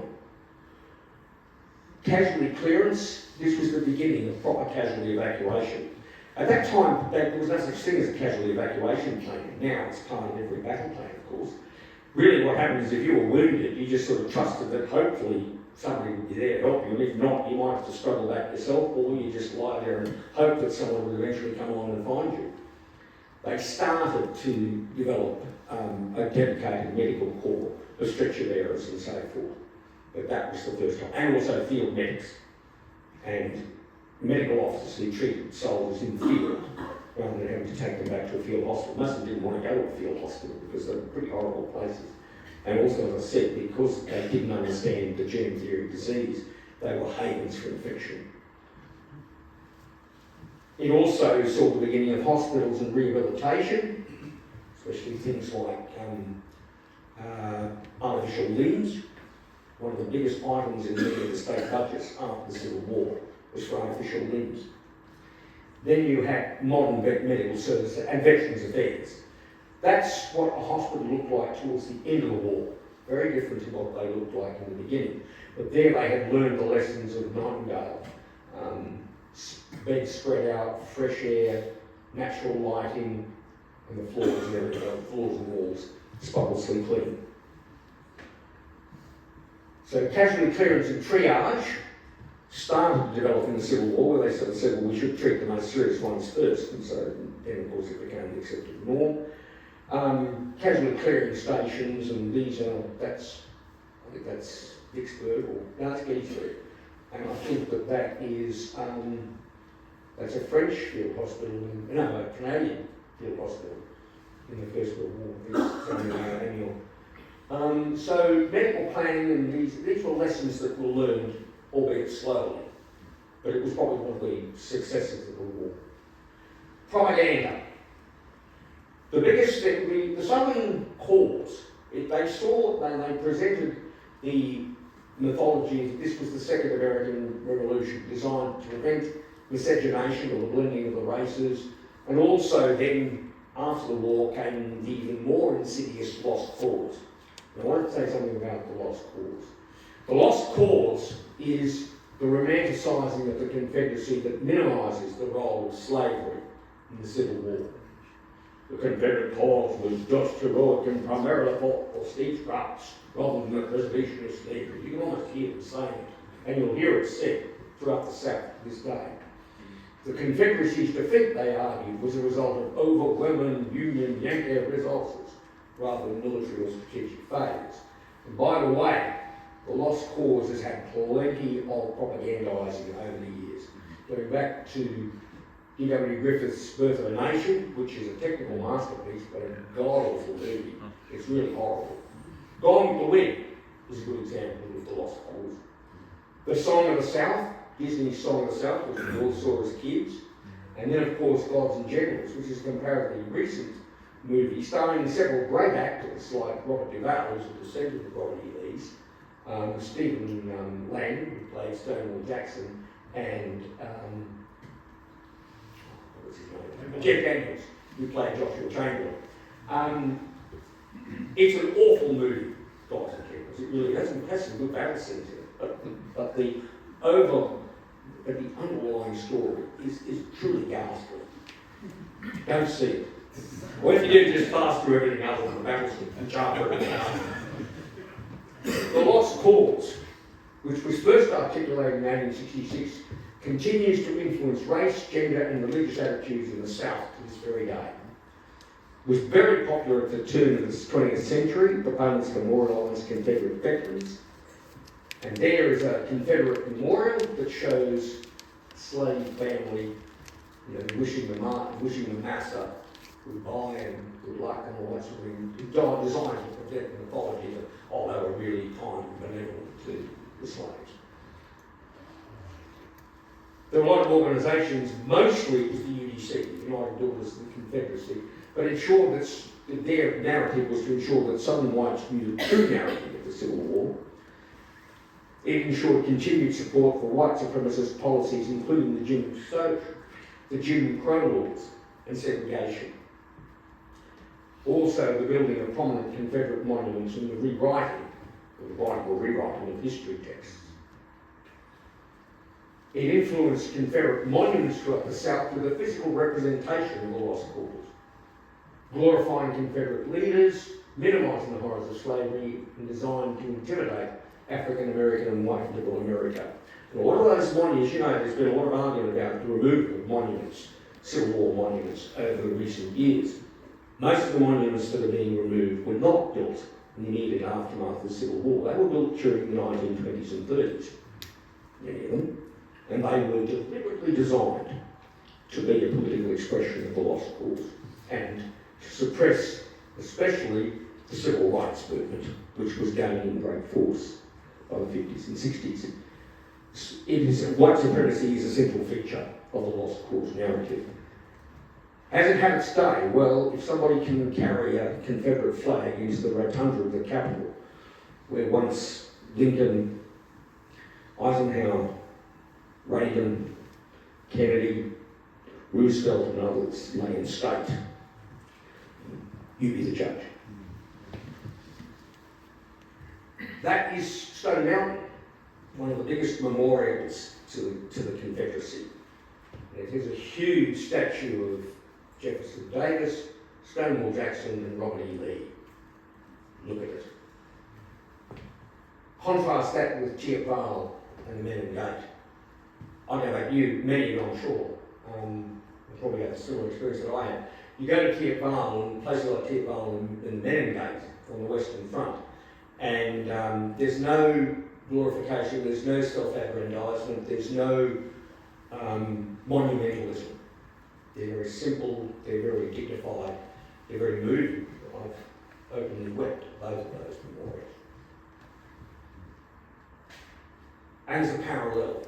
Casualty clearance, this was the beginning of proper casualty evacuation. At that time, there was no such thing as a casualty evacuation plan. Now it's part of every battle plan, of course. Really what happened is if you were wounded, you just sort of trusted that hopefully somebody would be there to help you, and if not, you might have to struggle back yourself, or you just lie there and hope that someone would eventually come along and find you. They started to develop a dedicated medical corps of stretcher bearers and so forth. But that was the first time. And also field medics and medical officers who treated soldiers in the field rather than having to take them back to a field hospital. Most of them didn't want to go to a field hospital because they were pretty horrible places. And also, as I said, because they didn't understand the germ theory of disease, they were havens for infection. It also saw the beginning of hospitals and rehabilitation, especially things like artificial limbs. One of the biggest items in many of the state budgets after the Civil War was for artificial limbs. Then you had modern medical services and Veterans Affairs. That's what a hospital looked like towards the end of the war. Very different to what they looked like in the beginning. But there they had learned the lessons of Nightingale. Beds spread out, fresh air, natural lighting, and the floors and everything, the floors and walls spotlessly clean. So casualty clearance and triage started to develop in the Civil War, where they sort of said, well, we should treat the most serious ones first, and so then of course it became the accepted norm. Casualty clearing stations, and these are, I think that's Vicksburg, or no, it's Gettysburg, and I think that is, that's a French field hospital, a Canadian field hospital in the First World War. So medical planning, and these were lessons that were learned, albeit slowly, but it was probably one of the successes of the war. Propaganda. The biggest thing, the Southern Corps, they presented the mythology that this was the Second American Revolution, designed to prevent miscegenation or the blending of the races, and also then, after the war, came the even more insidious lost cause. And I want to say something about the lost cause. The lost cause is the romanticising of the Confederacy that minimises the role of slavery in the Civil War. The Confederate cause was just heroic and primarily fought for states' rights rather than the preservation of slavery. You can almost hear them saying it. and you'll hear it said throughout the South to this day. The Confederacy's defeat, they argued, was a result of overwhelming Union Yankee resources rather than military or strategic failures. And by the way, the Lost Cause has had plenty of propagandising over the years, going back to D.W. Griffith's Birth of a Nation, which is a technical masterpiece, but a god-awful movie. It's really horrible. Gone with the Wind is a good example of the Lost Cause. The Song of the South, Disney's Song of the South, which we all saw as kids, and then of course Gods and Generals, which is a comparatively recent movie starring several great actors like Robert Duvall, who's a descendant of Robert E. Lee's, Stephen Lang, who played Stonewall Jackson, and what was his name? Jeff Daniels, who played Joshua Chamberlain. It's an awful movie, Gods and Generals. It really has some good battle scenes in it, but the underlying story is truly ghastly. Don't see it. Or if you do, just pass through everything other than the battle scene and chart everything else. The Lost Cause, which was first articulated in 1866, continues to influence race, gender and religious attitudes in the South to this very day. It was very popular at the turn of the 20th century. Proponents memorialised Confederate veterans. And there is a Confederate memorial that shows a slave family, wishing the massa goodbye and good luck and all that sort of thing, designed to protect an apology that, they were really kind and benevolent to the slaves. There were a lot of organisations, mostly it was the UDC, the United Daughters of the Confederacy, but ensured that their narrative was to ensure that Southern whites knew the true narrative of the Civil War. It ensured continued support for white supremacist policies, including the Jim Crow laws and segregation. Also, the building of prominent Confederate monuments and the rewriting of history texts. It influenced Confederate monuments throughout the South with a physical representation of the Lost Cause, glorifying Confederate leaders, minimising the horrors of slavery, and designed to intimidate African American and white liberal America. And a lot of those monuments, there's been a lot of argument about the removal of monuments, Civil War monuments, over recent years. Most of the monuments that are being removed were not built in the immediate aftermath of the Civil War. They were built during the 1920s and 30s, many of them, and they were deliberately designed to be a political expression of the Lost Cause and to suppress especially the civil rights movement, which was gaining great force by the 50s and 60s. White supremacy is a central feature of the Lost Cause narrative. Has it had its day? Well, if somebody can carry a Confederate flag into the rotunda of the Capitol, where once Lincoln, Eisenhower, Reagan, Kennedy, Roosevelt and others lay in state, you be the judge. That is Stone Mountain, one of the biggest memorials to the Confederacy. It has a huge statue of Jefferson Davis, Stonewall Jackson and Robert E. Lee. Look at it. Contrast that with Thiepval and the Men in Gate. I don't know about you, many of you I'm sure, probably had a similar experience that I had. You go to Thiepval, places like Thiepval and the Men in Gate on the Western Front, and there's no glorification, there's no self-aggrandisement, there's no monumentalism. They're very simple, they're very dignified, they're very moving. I've openly wept at both of those memorials. And as a parallel,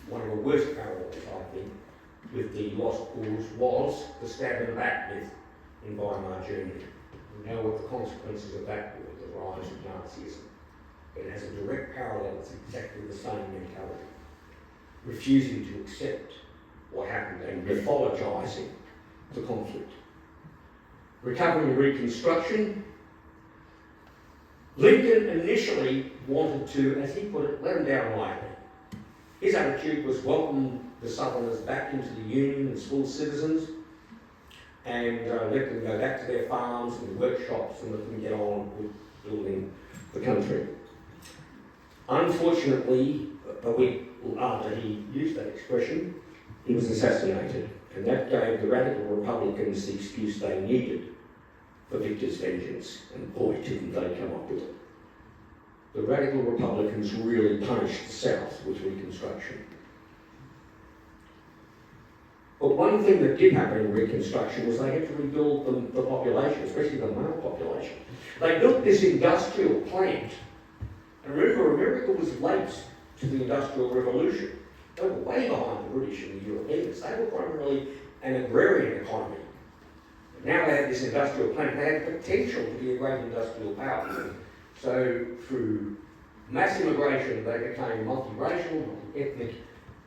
one of the worst parallels, I think, with the Lost Cause was the stab in the back myth in Weimar, Germany. We know what the consequences of that were, the rise of Nazism. It has a direct parallel, it's exactly the same mentality. Refusing to accept what happened and mythologising the conflict. Recovery and Reconstruction. Lincoln initially wanted to, as he put it, let them down lightly. His attitude was welcome the Southerners back into the Union as full citizens and let them go back to their farms and workshops and let them get on with building the country. Unfortunately, a week after he used that expression, he was assassinated, and that gave the radical Republicans the excuse they needed for Victor's vengeance, and boy, didn't they come up with it. The radical Republicans really punished the South with Reconstruction. But one thing that did happen in Reconstruction was they had to rebuild the population, especially the male population. They built this industrial plant. And remember, America was late to the Industrial Revolution. They were way behind the British and the Europeans. They were primarily an agrarian economy. Now they had this industrial plant. They had potential to be a great industrial power. So through mass immigration, they became multiracial, multi-ethnic,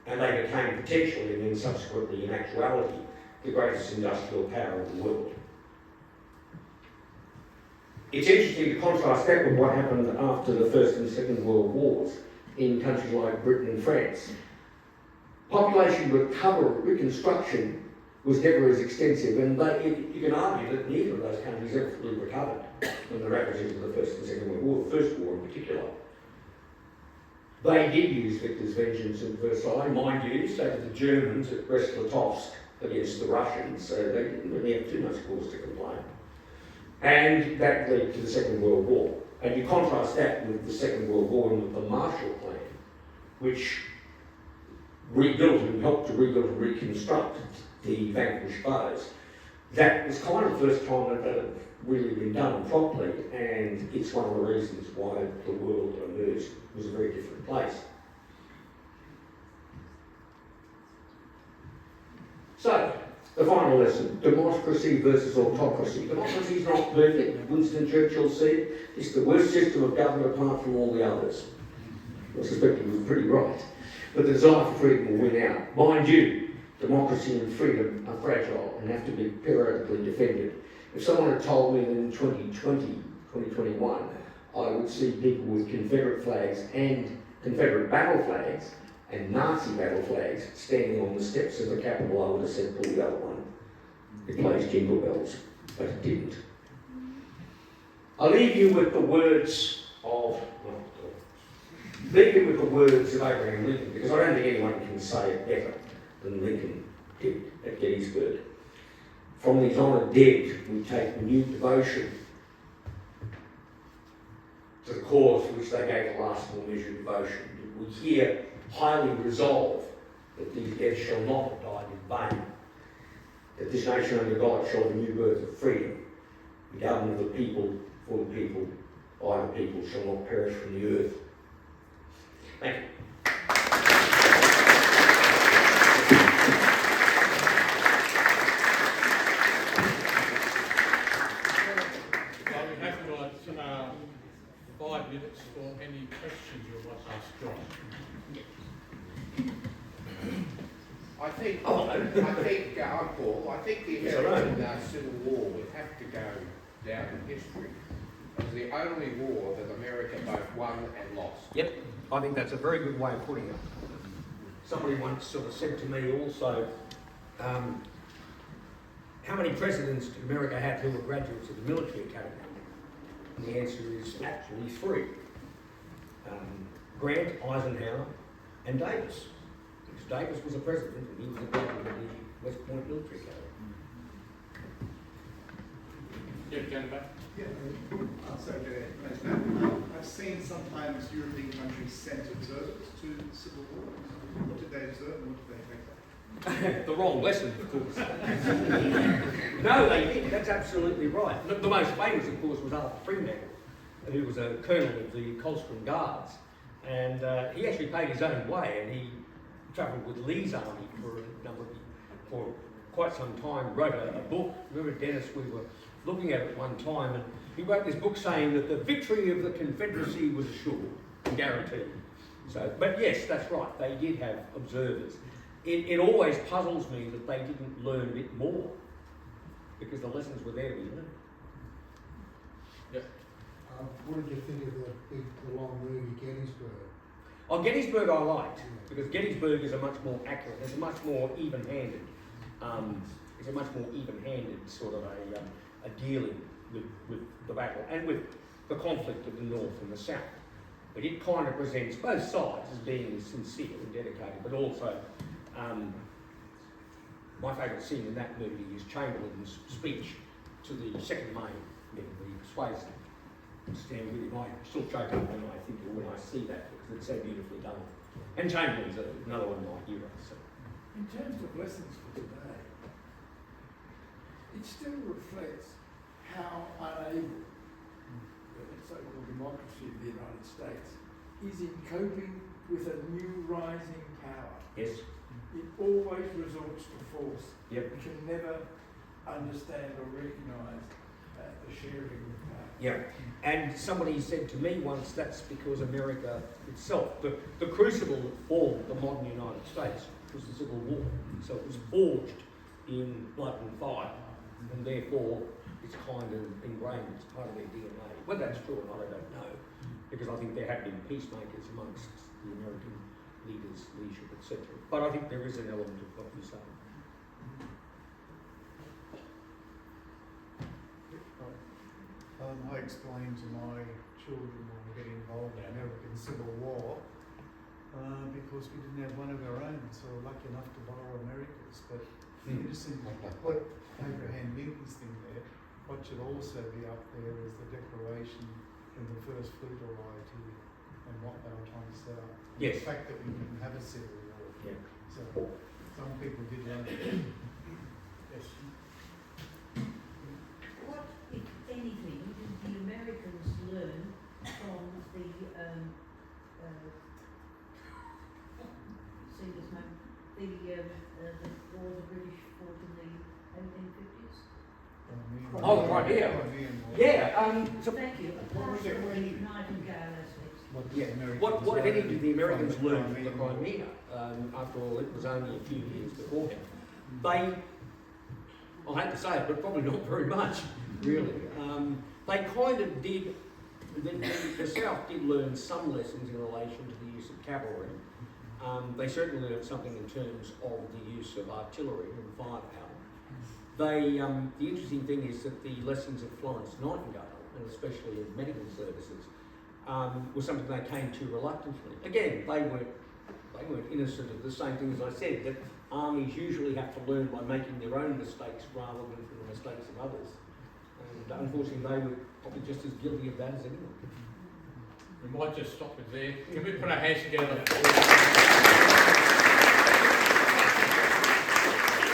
and they became potentially, and then subsequently in actuality, the greatest industrial power in the world. It's interesting to contrast that with what happened after the First and Second World Wars in countries like Britain and France. Population reconstruction was never as extensive, and you can argue that neither of those countries ever fully recovered from the ravages of the First and Second World War, the First War in particular. They did use Victor's vengeance at Versailles, mind you, so did the Germans at Brest-Litovsk against the Russians, so they didn't really have too much cause to complain. And that led to the Second World War. And you contrast that with the Second World War and with the Marshall Plan, which rebuilt and helped to rebuild and reconstruct the vanquished foes. That was kind of the first time that had really been done properly, and it's one of the reasons why the world emerged. It was a very different place. So, the final lesson, democracy versus autocracy. Democracy is not perfect. Winston Churchill said it's the worst system of government apart from all the others. I suspect he was pretty right. But the desire for freedom will win out. Mind you, democracy and freedom are fragile and have to be periodically defended. If someone had told me that in 2021, I would see people with Confederate flags and Confederate battle flags and Nazi battle flags standing on the steps of the Capitol, I would have said, pull the other one. It plays jingle bells, but it didn't. I'll leave you with the words of Abraham Lincoln, because I don't think anyone can say it better than Lincoln did at Gettysburg. From these honoured dead, we take renewed devotion to the cause which they gave the last more measured devotion. We hear highly resolve that these dead shall not have died in vain, that this nation under God shall have a new birth of freedom. The government of the people, for the people, by the people, shall not perish from the earth. Thank you. Well, we have got 5 minutes for any questions you want to ask John. I think, I'm Paul, I think the American Civil War would have to go down in history as the only war that America both won and lost. Yep, I think that's a very good way of putting it. Somebody once sort of said to me also, how many presidents did America have who were graduates of the military academy? And the answer is actually 3. Grant, Eisenhower, and Davis. Because Davis was a president and he was a graduate of the West Point military academy. Yeah, going back. Yeah, sorry, thanks, Matt. I've seen sometimes European countries sent observers to the Civil War. What did they observe and what did they think? The wrong lesson, of course. No, they did. That's absolutely right. The most famous, of course, was Arthur Fremantle, who was a colonel of the Coldstream Guards. And he actually paid his own way, and he travelled with Lee's army for quite some time, wrote a book. Remember, Dennis, we were looking at it one time, and he wrote this book saying that the victory of the Confederacy was assured and guaranteed. So, but yes, that's right, they did have observers. It always puzzles me that they didn't learn a bit more, because the lessons were there to be learned. Yep. What did you think of the long movie Gettysburg? Oh, Gettysburg I liked, because Gettysburg is a much more accurate, it's a much more even-handed, sort of a dealing with the battle and with the conflict of the North and the South. But it kind of presents both sides as being sincere and dedicated, but also my favourite scene in that movie is Chamberlain's speech to the second main, when he persuades them to stand with him. I still choke up when I think when I see that because it's so beautifully done. And Chamberlain's another one of my heroes. So. In terms of lessons for today, it still reflects how unable the so-called democracy of the United States is in coping with a new rising power. Yes. It always resorts to force. Yep. It can never understand or recognise the sharing of power. Yeah, and somebody said to me once that's because America itself, the crucible that formed the modern United States was the Civil War. So it was forged in blood and fire, and therefore it's kind of ingrained as part of their DNA. Whether that's true or not, I don't know, because I think there have been peacemakers amongst the American leadership, etc. But I think there is an element of what you say. I explained to my children when we get involved in the American Civil War because we didn't have one of our own, so we're lucky enough to borrow America's. But interesting, put Abraham Lincoln's thing there. What should also be up there is the declaration when the first fleet arrived here and what they were trying to set up. Yes. The fact that we didn't have a civil war. Yeah. So some people did learn. Yes. What, if anything, did the Americans learn from the war the British fought in the 1850s? Oh, right, yeah. Yeah, so Thank you. What was it when- Nightingale aspects. what if any did the Americans learn from the Crimea? After all, it was only a few years beforehand. They, I hate to say it, but probably not very much, really. They kind of did, the South did learn some lessons in relation to the use of cavalry. They certainly learned something in terms of the use of artillery and firepower. They, the interesting thing is that the lessons of Florence Nightingale, and especially of medical services, was something they came to reluctantly. Again, they weren't innocent of the same thing as I said, that armies usually have to learn by making their own mistakes rather than from the mistakes of others. And unfortunately, they were probably just as guilty of that as anyone. We might just stop it there. Can we put our hands together?